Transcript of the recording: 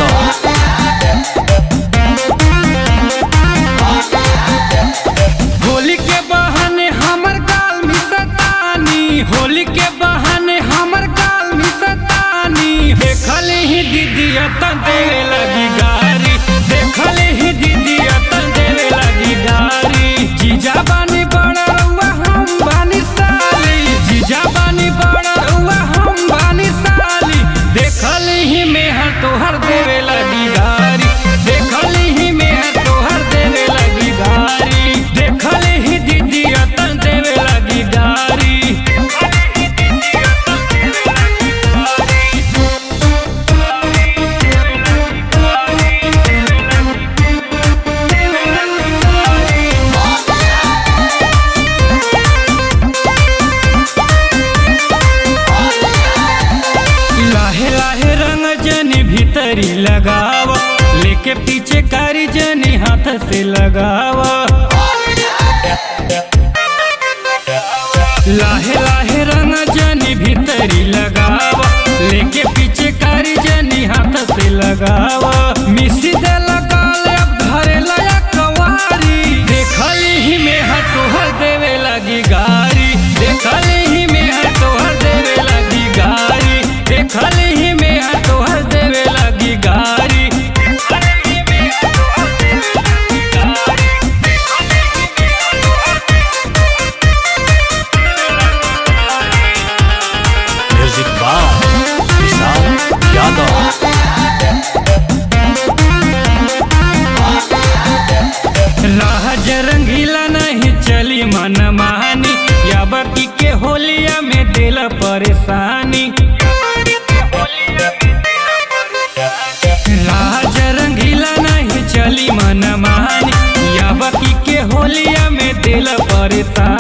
यादव। होली के बहाने हमर गाल मिसतानी, होली के बहाने हमर गाल मिसतानी। देखले ही दीदिया तन देवे लगी गारी, देखले ही दीदिया तन देवे लगी गारी। जीजा बानी बड़ा रउआ हम बानी साली, जीजा बानी बड़ा रउआ हम बानी साली। देखले ही मेहर तोहर देवे लगी गारी, देखले ही मेहर तोहर देवे लगी गारी। देखले ही दीदिया तन देवे लगी गारी। लाहे लाहे रंग जनी भीतरी लगावा, लेके पीछे कारी जनी हाथ से लगावा। लाहे लाहे रंग जनी भीतरी लगावा, लेके पीछे कारी जनी हाथ से लगावा। मिसी दे लगाल अब घरे लया कवारी, देखली ही में तोहर देवे लगी गारी, देखली ही में तोहर देवे लगी गारी, देखली ही में तोहर देवे लगी गारी। म्यूजिक बाय विशाल यादव। राज रंगीला नहीं चली मन मानी, या बाकी के होलिया में दिल परेशानी। राज रंगीला नहीं चली मन मानी, या बाकी के होलिया में दिल परेशानी।